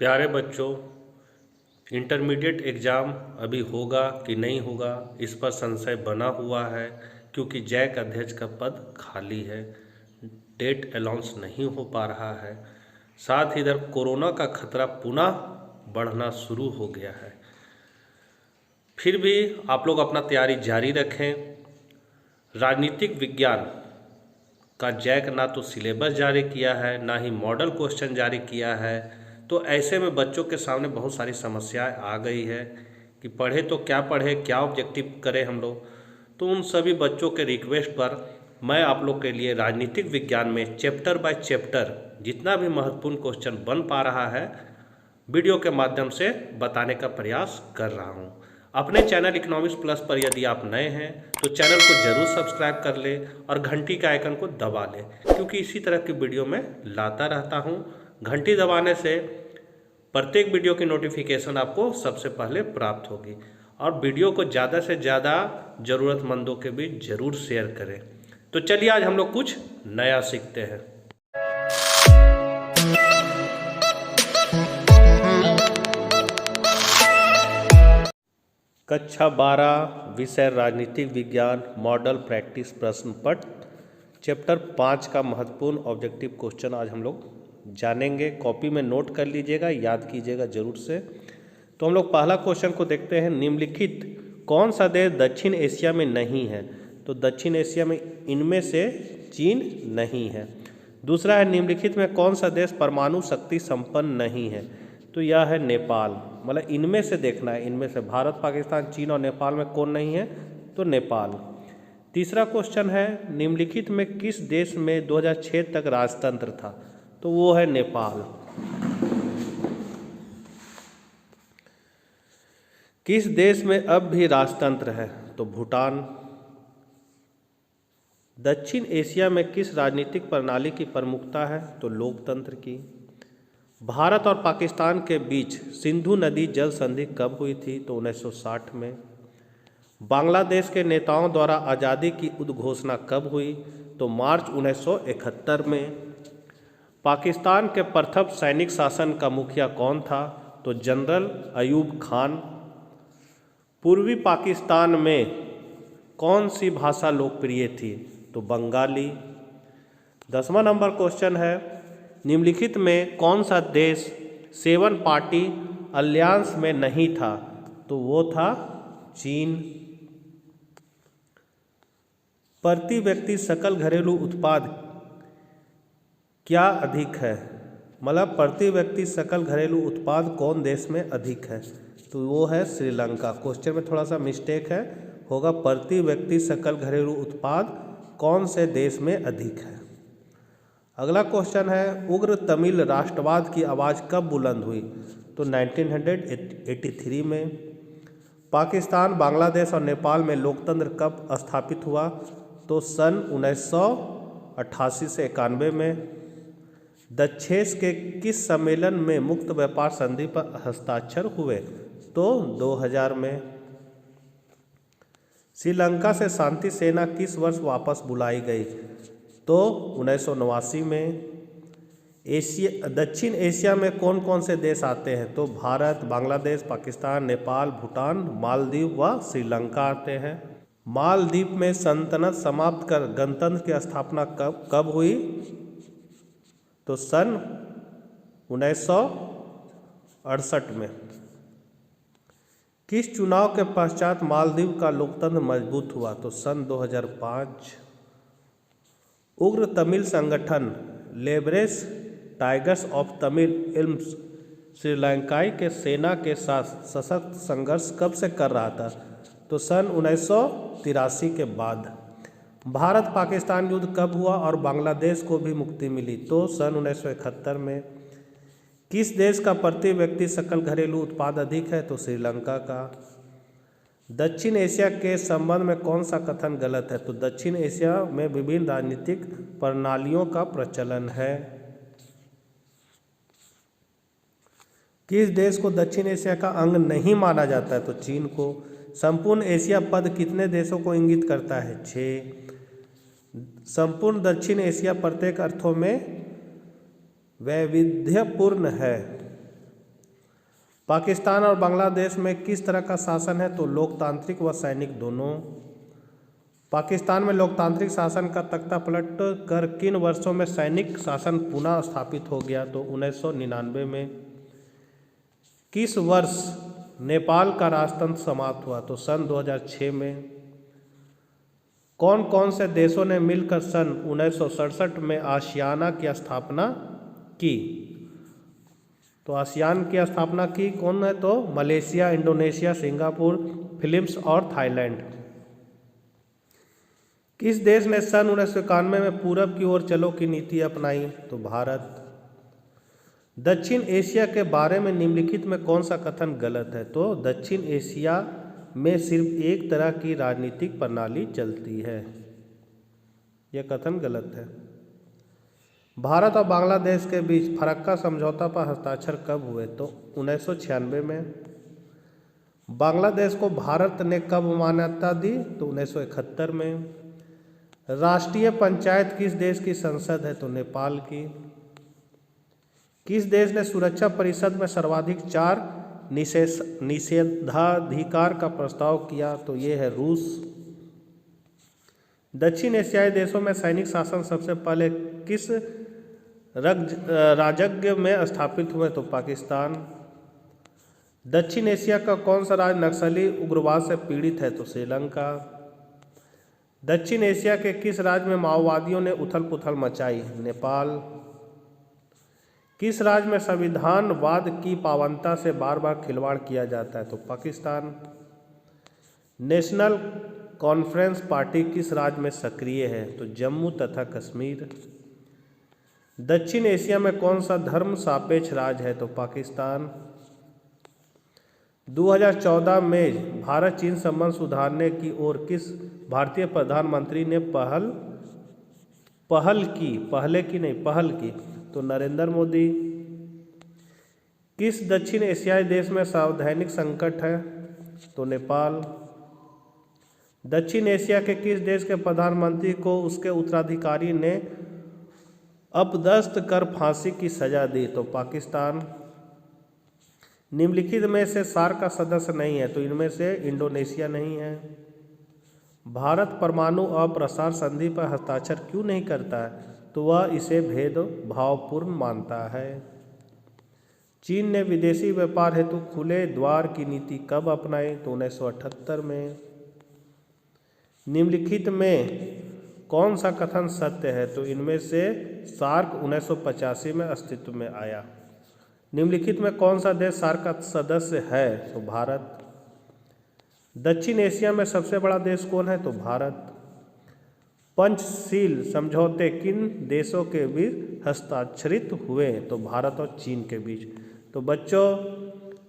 प्यारे बच्चों, intermediate exam अभी होगा कि नहीं होगा, इस पर संशय बना हुआ है क्योंकि जैक अध्यक्ष का पद खाली है। डेट अनाउंस नहीं हो पा रहा है। साथ ही इधर कोरोना का खतरा पुनः बढ़ना शुरू हो गया है। फिर भी आप लोग अपना तैयारी जारी रखें। राजनीतिक विज्ञान का जैक ना तो सिलेबस जारी किया है, ना ही मॉडल क्वेश्चन जारी किया है। तो ऐसे में बच्चों के सामने बहुत सारी समस्याएं आ गई है कि पढ़े तो क्या पढ़े, क्या ऑब्जेक्टिव करें हम लोग। तो उन सभी बच्चों के रिक्वेस्ट पर मैं आप लोग के लिए राजनीतिक विज्ञान में चैप्टर बाय चैप्टर जितना भी महत्वपूर्ण क्वेश्चन बन पा रहा है, वीडियो के माध्यम से बताने का प्रयास कर रहा हूँ। अपने चैनल इकोनॉमिक्स प्लस पर यदि आप नए हैं तो चैनल को जरूर सब्सक्राइब कर लें और घंटी के आइकन को दबा लें, क्योंकि इसी तरह की वीडियो मैं लाता रहता हूँ। घंटी दबाने से प्रत्येक वीडियो की नोटिफिकेशन आपको सबसे पहले प्राप्त होगी। और वीडियो को ज़्यादा से ज़्यादा ज़रूरतमंदों के बीच ज़रूर शेयर करें। तो चलिए आज हम लोग कुछ नया सीखते हैं। कक्षा 12 विषय राजनीतिक विज्ञान मॉडल प्रैक्टिस प्रश्न पत्र चैप्टर 5 का महत्वपूर्ण ऑब्जेक्टिव क्वेश्चन आज हम लोग जानेंगे। कॉपी में नोट कर लीजिएगा, याद कीजिएगा जरूर से। तो हम लोग पहला क्वेश्चन को देखते हैं। निम्नलिखित कौन सा देश दक्षिण एशिया में नहीं है? तो दक्षिण एशिया में इनमें से चीन नहीं है। दूसरा है, निम्नलिखित में कौन सा देश परमाणु शक्ति संपन्न नहीं है? तो यह है नेपाल। मतलब इनमें से देखना है, इनमें से भारत, पाकिस्तान, चीन और नेपाल में कौन नहीं है? तो नेपाल। तीसरा क्वेश्चन है, निम्नलिखित में किस देश में 2006 तक राजतंत्र था? तो वो है नेपाल। किस देश में अब भी राजतंत्र है? तो भूटान। दक्षिण एशिया में किस राजनीतिक प्रणाली की प्रमुखता है? तो लोकतंत्र की। भारत और पाकिस्तान के बीच सिंधु नदी जल संधि कब हुई थी? तो 1960 में। बांग्लादेश के नेताओं द्वारा आज़ादी की उद्घोषणा कब हुई? तो मार्च 1971 में। पाकिस्तान के प्रथम सैनिक शासन का मुखिया कौन था? तो जनरल अयूब खान। पूर्वी पाकिस्तान में कौन सी भाषा लोकप्रिय थी? तो बंगाली। 10वां नंबर क्वेश्चन है, निम्नलिखित में कौन सा देश 7 पार्टी अलियांस में नहीं था? तो वो था चीन। प्रति व्यक्ति सकल घरेलू उत्पाद क्या अधिक है? मतलब प्रति व्यक्ति सकल घरेलू उत्पाद कौन देश में अधिक है? तो वो है श्रीलंका। क्वेश्चन में थोड़ा सा मिस्टेक है, होगा प्रति व्यक्ति सकल घरेलू उत्पाद कौन से देश में अधिक है। अगला क्वेश्चन है, उग्र तमिल राष्ट्रवाद की आवाज़ कब बुलंद हुई? तो 1983 में। पाकिस्तान, बांग्लादेश और नेपाल में लोकतंत्र कब स्थापित हुआ? तो सन 1988 से 91 में। दक्षेस के किस सम्मेलन में मुक्त व्यापार संधि पर हस्ताक्षर हुए? तो 2000 में। श्रीलंका से शांति सेना किस वर्ष वापस बुलाई गई? तो 1989 में। दक्षिण एशिया में कौन कौन से देश आते हैं? तो भारत, बांग्लादेश, पाकिस्तान, नेपाल, भूटान, मालदीव व श्रीलंका आते हैं। मालदीव में सल्तनत समाप्त कर गणतंत्र की स्थापना कब हुई? तो सन 1968 में। किस चुनाव के पश्चात मालदीव का लोकतंत्र मजबूत हुआ? तो सन 2005। उग्र तमिल संगठन लेबरेस टाइगर्स ऑफ तमिल इल्म्स श्रीलंकाई के सेना के साथ सशक्त संघर्ष कब से कर रहा था? तो सन 1983 के बाद। भारत पाकिस्तान युद्ध कब हुआ और बांग्लादेश को भी मुक्ति मिली? तो सन 1971 में। किस देश का प्रति व्यक्ति सकल घरेलू उत्पाद अधिक है? तो श्रीलंका का। दक्षिण एशिया के संबंध में कौन सा कथन गलत है? तो दक्षिण एशिया में विभिन्न राजनीतिक प्रणालियों का प्रचलन है। किस देश को दक्षिण एशिया का अंग नहीं माना जाता है? तो चीन को। संपूर्ण एशिया पद कितने देशों को इंगित करता है? 6। संपूर्ण दक्षिण एशिया प्रत्येक अर्थों में वैविध्यपूर्ण है। पाकिस्तान और बांग्लादेश में किस तरह का शासन है? तो लोकतांत्रिक व सैनिक दोनों। पाकिस्तान में लोकतांत्रिक शासन का तख्ता पलट कर किन वर्षों में सैनिक शासन पुनः स्थापित हो गया? तो 1999 में। किस वर्ष नेपाल का राजतंत्र समाप्त हुआ? तो सन 2006 में। कौन कौन से देशों ने मिलकर सन 1967 में आसियाना की स्थापना की? तो आसियान की स्थापना की कौन है? तो मलेशिया, इंडोनेशिया, सिंगापुर, फिलीपींस और थाईलैंड। किस देश ने सन 1991 में पूरब की ओर चलो की नीति अपनाई? तो भारत। दक्षिण एशिया के बारे में निम्नलिखित में कौन सा कथन गलत है? तो दक्षिण एशिया में सिर्फ एक तरह की राजनीतिक प्रणाली चलती है, यह कथन गलत है। भारत और बांग्लादेश के बीच फरक्का समझौता पर हस्ताक्षर कब हुए? तो 1996 में। बांग्लादेश को भारत ने कब मान्यता दी? तो 1971 में। राष्ट्रीय पंचायत किस देश की संसद है? तो नेपाल की। किस देश ने सुरक्षा परिषद में सर्वाधिक 4 निषेधाधिकार का प्रस्ताव किया? तो ये है रूस। दक्षिण एशियाई देशों में सैनिक शासन सबसे पहले किस राजज्ञ में स्थापित हुए? तो पाकिस्तान। दक्षिण एशिया का कौन सा राज्य नक्सली उग्रवाद से पीड़ित है? तो श्रीलंका। दक्षिण एशिया के किस राज्य में माओवादियों ने उथल पुथल मचाई? नेपाल। किस राज्य में संविधानवाद की पावनता से बार बार खिलवाड़ किया जाता है? तो पाकिस्तान। नेशनल कॉन्फ्रेंस पार्टी किस राज्य में सक्रिय है? तो जम्मू तथा कश्मीर। दक्षिण एशिया में कौन सा धर्म सापेक्ष राज्य है? तो पाकिस्तान। 2014 में भारत चीन संबंध सुधारने की ओर किस भारतीय प्रधानमंत्री ने पहल की? तो नरेंद्र मोदी। किस दक्षिण एशियाई देश में सार्वजनिक संकट है? तो नेपाल। दक्षिण एशिया के किस देश के प्रधानमंत्री को उसके उत्तराधिकारी ने अपदस्थ कर फांसी की सजा दी? तो पाकिस्तान। निम्नलिखित में से सार्क का सदस्य नहीं है? तो इनमें से इंडोनेशिया नहीं है। भारत परमाणु अप्रसार संधि पर हस्ताक्षर क्यों नहीं करता है? तो वह इसे भेदभावपूर्ण मानता है। चीन ने विदेशी व्यापार हेतु खुले द्वार की नीति कब अपनाई? तो 1978 में। निम्नलिखित में कौन सा कथन सत्य है? तो इनमें से सार्क 1985 में अस्तित्व में आया। निम्नलिखित में कौन सा देश सार्क का सदस्य है? तो भारत। दक्षिण एशिया में सबसे बड़ा देश कौन है? तो भारत। पंचशील समझौते किन देशों के बीच हस्ताक्षरित हुए? तो भारत और चीन के बीच। तो बच्चों,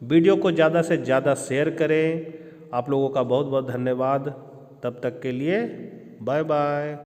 वीडियो को ज़्यादा से ज़्यादा शेयर करें। आप लोगों का बहुत बहुत धन्यवाद। तब तक के लिए बाय बाय।